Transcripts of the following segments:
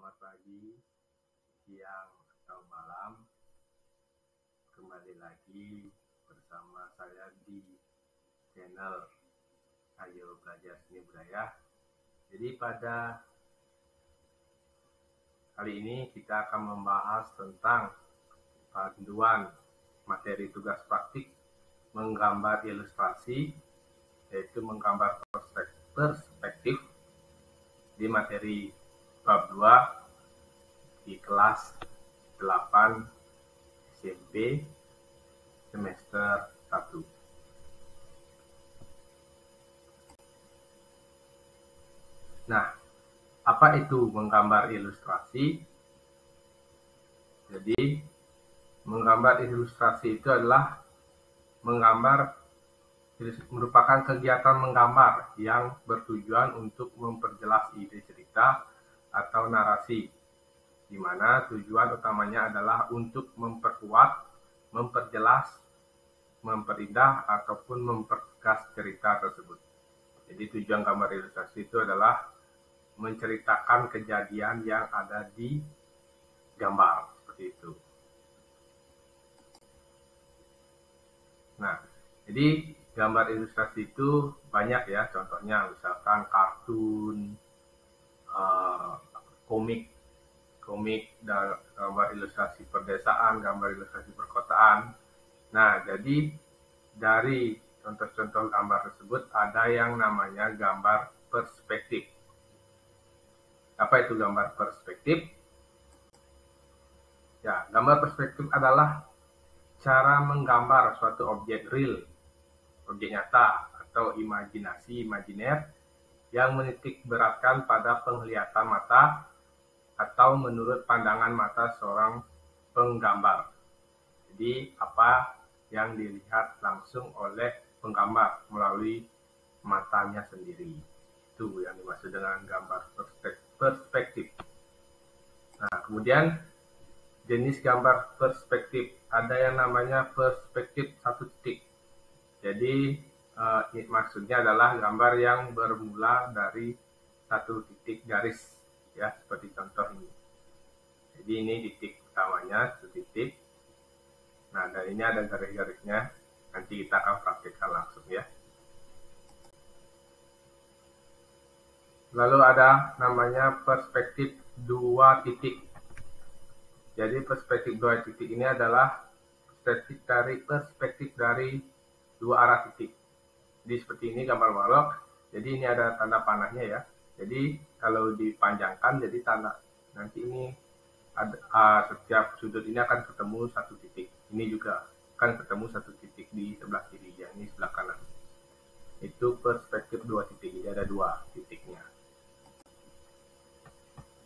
Selamat pagi, siang, atau malam. Kembali lagi bersama saya di channel Ayo Belajar Seni Budaya. Jadi pada kali ini kita akan membahas tentang panduan materi tugas praktik menggambar ilustrasi, yaitu menggambar perspektif di materi bab 2 di kelas 8 SMP semester 1. Nah, apa itu menggambar ilustrasi? Jadi, menggambar ilustrasi itu adalah merupakan kegiatan menggambar yang bertujuan untuk memperjelas ide cerita atau narasi, di mana tujuan utamanya adalah untuk memperkuat, memperjelas, memperindah, ataupun mempertegas cerita tersebut. Jadi tujuan gambar ilustrasi itu adalah menceritakan kejadian yang ada di gambar, seperti itu. Nah, jadi gambar ilustrasi itu banyak ya, contohnya misalkan kartun, komik, dan gambar ilustrasi perdesaan, gambar ilustrasi perkotaan. Nah, jadi dari contoh-contoh gambar tersebut ada yang namanya gambar perspektif. Apa itu gambar perspektif? Ya, gambar perspektif adalah cara menggambar suatu objek real, objek nyata, atau imajinasi imajiner yang menitik beratkan pada penglihatan mata atau menurut pandangan mata seorang penggambar. Jadi apa yang dilihat langsung oleh penggambar melalui matanya sendiri. Itu yang dimaksud dengan gambar perspektif. Nah, kemudian jenis gambar perspektif ada yang namanya perspektif satu titik. Jadi maksudnya adalah gambar yang bermula dari satu titik garis, ya, seperti contoh ini. Jadi ini titik utamanya, satu titik. Nah, dan ini ada garis-garisnya. Nanti kita akan praktikkan langsung, ya. Lalu ada namanya perspektif dua titik. Jadi perspektif dua titik ini adalah perspektif dari dua arah titik. Jadi seperti ini gambar balok. Jadi ini ada tanda panahnya, ya. Jadi kalau dipanjangkan, jadi tanda nanti ini ada, setiap sudut ini akan ketemu satu titik. Ini juga akan ketemu satu titik di sebelah kiri, yang ini sebelah kanan. Itu perspektif dua titik. Jadi ada dua titiknya.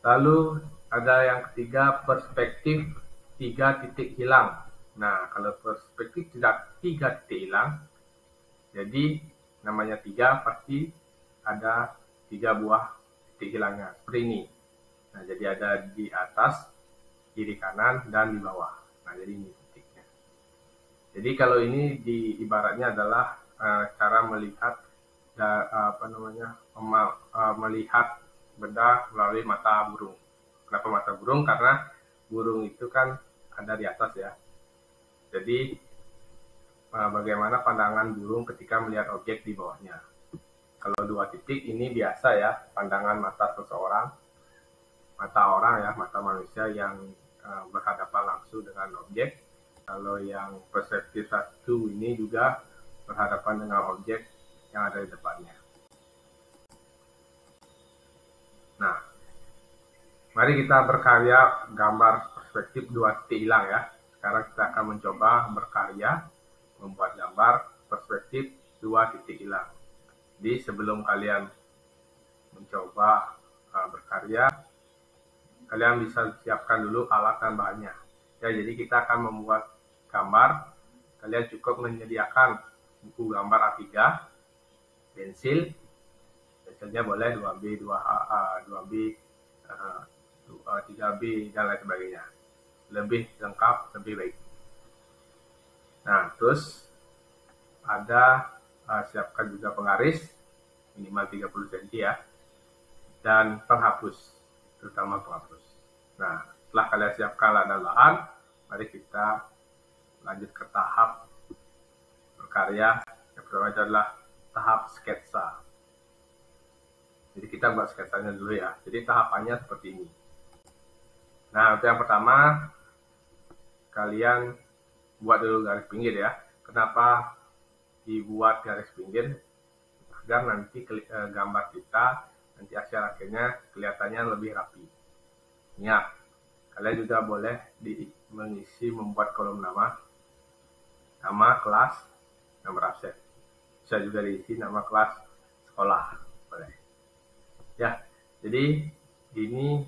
Lalu ada yang ketiga, perspektif tiga titik hilang. Nah, kalau perspektif tiga titik hilang, jadi namanya tiga pasti ada tiga buah titik hilangnya, seperti ini. Nah, jadi ada di atas, kiri kanan, dan di bawah. Nah, jadi ini titiknya. Jadi kalau ini ibaratnya adalah cara melihat melihat benda melalui mata burung. Kenapa mata burung? Karena burung itu kan ada di atas, ya. Jadi bagaimana pandangan burung ketika melihat objek di bawahnya. Kalau dua titik ini biasa, ya, pandangan mata seseorang, mata orang, ya, mata manusia yang berhadapan langsung dengan objek. Kalau yang perspektif satu ini juga berhadapan dengan objek yang ada di depannya. Nah, mari kita berkarya gambar perspektif dua titik hilang, ya. Sekarang kita akan mencoba berkarya membuat gambar perspektif dua titik hilang. Jadi sebelum kalian mencoba berkarya, kalian bisa siapkan dulu alat dan bahannya. Ya, jadi kita akan membuat gambar. Kalian cukup menyediakan buku gambar A3, pensil, pensilnya boleh 2B, 2B, 3B, dan lain sebagainya. Lebih lengkap, lebih baik. Nah, terus ada siapkan juga penggaris minimal 30 cm, ya, dan penghapus. terutama penghapus. Nah, setelah kalian siapkan dan lahan, mari kita lanjut ke tahap berkarya. Yang pertama adalah tahap sketsa. Jadi kita buat sketsanya dulu ya. Jadi tahapannya seperti ini. Nah, untuk yang pertama, kalian buat dulu garis pinggir ya. Kenapa dibuat garis pinggir? Agar nanti gambar kita, nanti hasil akhirnya kelihatannya lebih rapi. Ingat, kalian juga boleh mengisi membuat kolom nama kelas, nomor absen. Bisa juga diisi nama kelas sekolah, boleh. Ya, jadi ini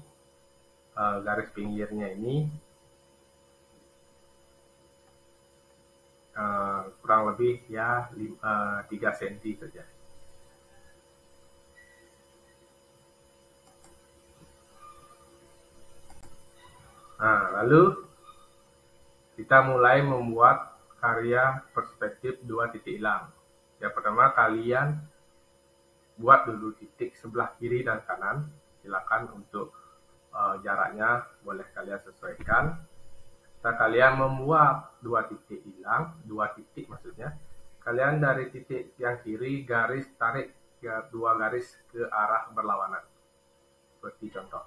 garis pinggirnya ini kurang lebih ya 3 cm saja. Nah, lalu kita mulai membuat karya perspektif 2 titik hilang. Yang pertama, kalian buat dulu titik sebelah kiri dan kanan. Silakan untuk jaraknya boleh kalian sesuaikan. Setelah kalian membuat 2 titik hilang, 2 titik maksudnya, kalian dari titik yang kiri garis tarik 2 garis ke arah berlawanan. Seperti contoh.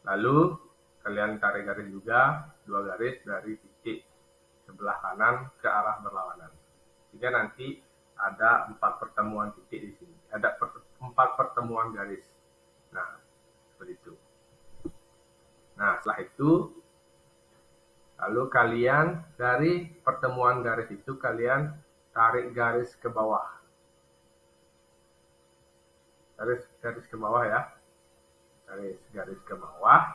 Lalu kalian tarik garis juga 2 garis dari titik sebelah kanan ke arah berlawanan. Sehingga nanti ada 4 pertemuan titik di sini. Ada 4 pertemuan garis. Nah, seperti itu. Nah, setelah itu lalu kalian dari pertemuan garis itu kalian tarik garis ke bawah. Garis ke bawah ya. Garis ke bawah,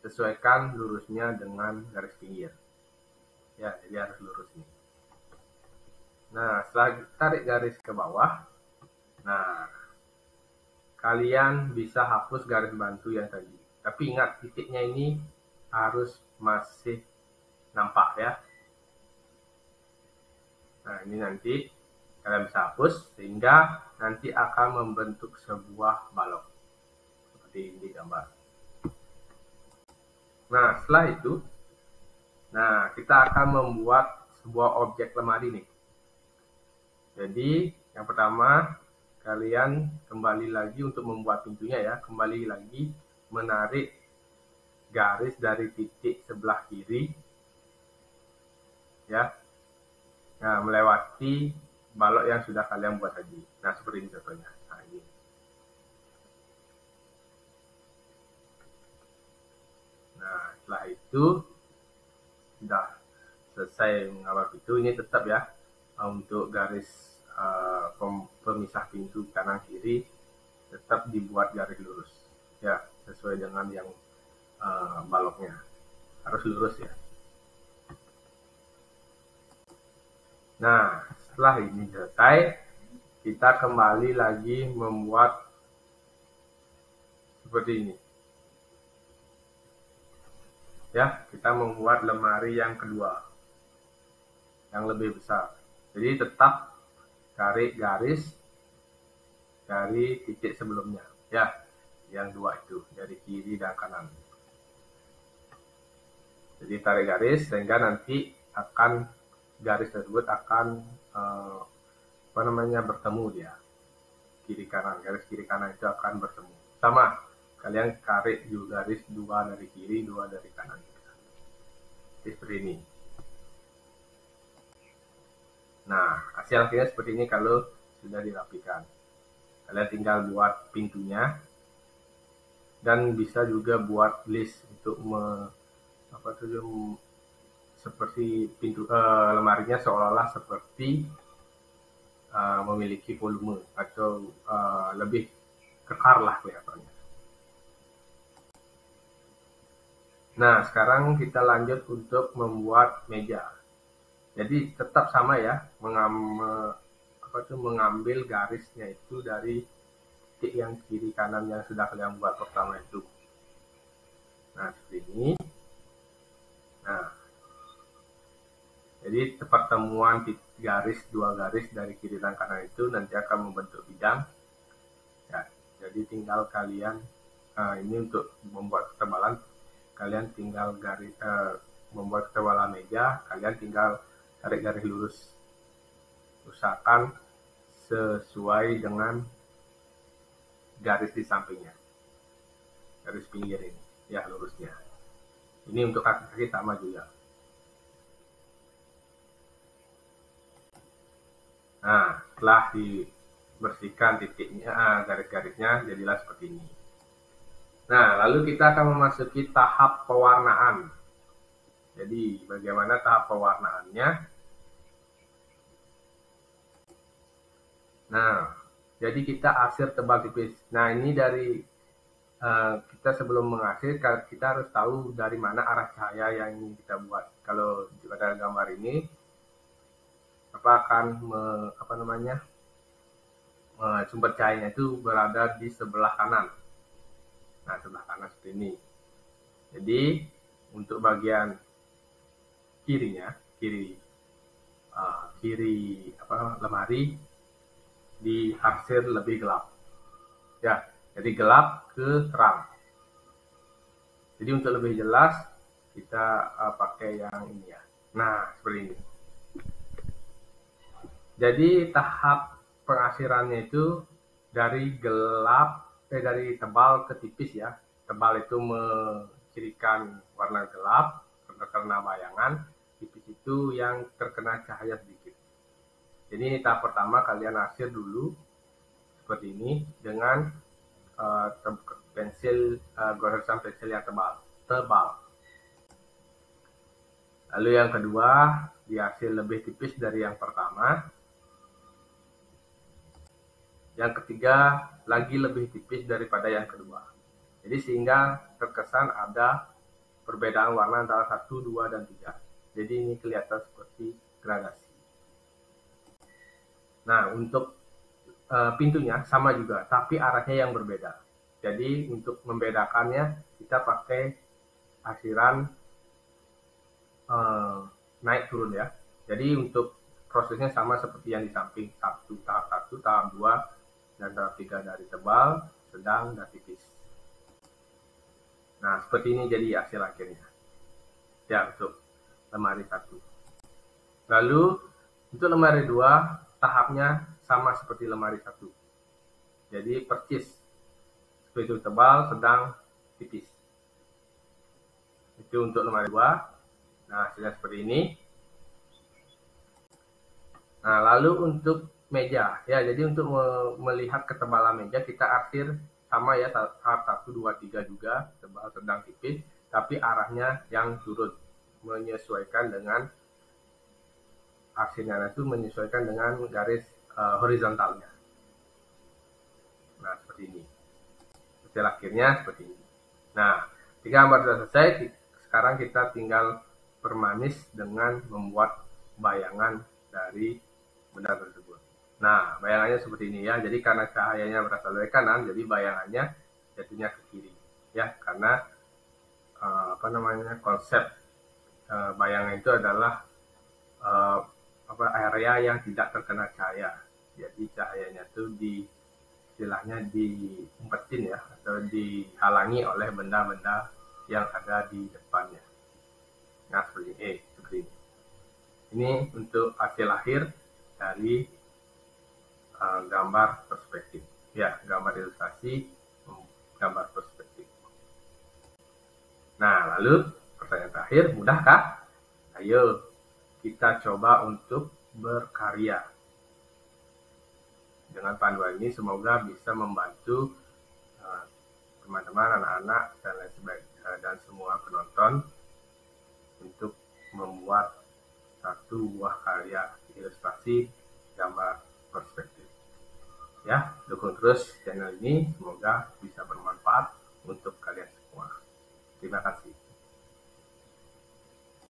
sesuaikan lurusnya dengan garis pinggir ya, jadi harus lurus nih. Nah, setelah tarik garis ke bawah, nah kalian bisa hapus garis bantu yang tadi, tapi ingat titiknya ini harus masih nampak ya. Nah, ini nanti kalian bisa hapus sehingga nanti akan membentuk sebuah balok seperti ini gambar. Nah, setelah itu, nah kita akan membuat sebuah objek lemari nih. Jadi yang pertama, kalian kembali lagi untuk membuat pintunya ya, kembali lagi menarik garis dari titik sebelah kiri ya. Nah, melewati balok yang sudah kalian buat tadi. Nah, seperti ini contohnya. Nah, ini. Nah, setelah itu sudah selesai menggambar pintu. Ini tetap ya untuk garis pemisah pintu kanan kiri tetap dibuat garis lurus ya, sesuai dengan yang baloknya harus lurus ya. Nah, setelah ini selesai, kita kembali lagi membuat seperti ini. Ya, kita membuat lemari yang kedua, yang lebih besar. Jadi tetap tarik garis dari titik sebelumnya, ya, yang 2 itu, dari kiri dan kanan. Jadi tarik garis sehingga nanti akan garis tersebut akan bertemu dia kiri kanan, garis kiri kanan itu akan bertemu. Sama, kalian tarik juga garis 2 dari kiri, 2 dari kanan. Seperti ini. Nah, hasil akhirnya seperti ini kalau sudah dirapikan. Kalian tinggal buat pintunya dan bisa juga buat list untuk seperti pintu lemarinya seolah-olah seperti memiliki volume atau lebih kekar lah kelihatannya. Nah, sekarang kita lanjut untuk membuat meja. Jadi tetap sama ya, mengambil garisnya itu dari titik yang kiri kanan yang sudah kalian buat pertama itu. Nah, seperti ini. Nah, jadi pertemuan garis 2 garis dari kiri dan kanan itu nanti akan membentuk bidang. Ya, Jadi tinggal kalian ini untuk membuat ketebalan, kalian tinggal membuat ketebalan meja, kalian tinggal tarik garis lurus, usahakan sesuai dengan garis di sampingnya, garis pinggir ini ya, lurusnya. Ini untuk kaki-kaki sama juga. Nah, setelah dibersihkan titiknya, garis-garisnya jadilah seperti ini. Nah, lalu kita akan memasuki tahap pewarnaan. Jadi, bagaimana tahap pewarnaannya? Nah, jadi kita arsir tebal tipis. Nah, ini dari kita sebelum mengarsir, kita harus tahu dari mana arah cahaya yang ingin kita buat. Kalau pada gambar ini, sumber cahayanya itu berada di sebelah kanan. Nah, sebelah kanan seperti ini. Jadi untuk bagian kirinya, kiri lemari diarsir lebih gelap. Ya, jadi gelap ke terang. Jadi untuk lebih jelas kita pakai yang ini ya. Nah, seperti ini. Jadi tahap pengarsirannya itu dari tebal ke tipis ya. Tebal itu mencirikan warna gelap terkena bayangan, tipis itu yang terkena cahaya sedikit. Jadi ini tahap pertama, kalian arsir dulu seperti ini dengan goresan pensil yang tebal. Lalu yang kedua, diarsir lebih tipis dari yang pertama. Yang ketiga, lagi lebih tipis daripada yang kedua. Jadi sehingga terkesan ada perbedaan warna antara 1, 2, dan 3. Jadi ini kelihatan seperti gradasi. Nah, untuk pintunya sama juga, tapi arahnya yang berbeda. Jadi untuk membedakannya, kita pakai arsiran naik turun ya. Jadi untuk prosesnya sama seperti yang di samping, tahap 1, tahap 2, dan tahap 3 dari tebal, sedang, dan tipis. Nah, seperti ini jadi hasil akhirnya. Ya, untuk lemari 1. Lalu, untuk lemari 2, tahapnya sama seperti lemari 1. Jadi, persis. Seperti itu, tebal, sedang, tipis. Itu untuk lemari 2. Nah, hasilnya seperti ini. Nah, lalu untuk meja ya, jadi untuk melihat ketebalan meja kita arsir sama ya, tahap 1, 2, 3 juga, tebal, sedang, tipis, tapi arahnya yang turun, menyesuaikan dengan arsirnya itu menyesuaikan dengan garis horizontalnya. Nah, seperti ini. Hasil akhirnya seperti ini. Nah, jika gambar sudah selesai, sekarang kita tinggal permanis dengan membuat bayangan dari benda tersebut. Nah, bayangannya seperti ini ya. Jadi karena cahayanya berasal dari kanan, jadi bayangannya jatuhnya ke kiri. Ya, karena konsep bayangan itu adalah area yang tidak terkena cahaya. Jadi cahayanya itu istilahnya diumpetin ya, atau dihalangi oleh benda-benda yang ada di depannya. Nah, seperti ini. Ini untuk hasil akhir dari gambar perspektif. Ya, gambar ilustrasi gambar perspektif. Nah, lalu pertanyaan terakhir, mudahkah? Ayo kita coba untuk berkarya. Dengan panduan ini semoga bisa membantu teman-teman, anak-anak, dan lain sebagainya, dan semua penonton untuk membuat satu buah karya ilustrasi gambar perspektif. Ya, dukung terus channel ini, semoga bisa bermanfaat untuk kalian semua. Terima kasih.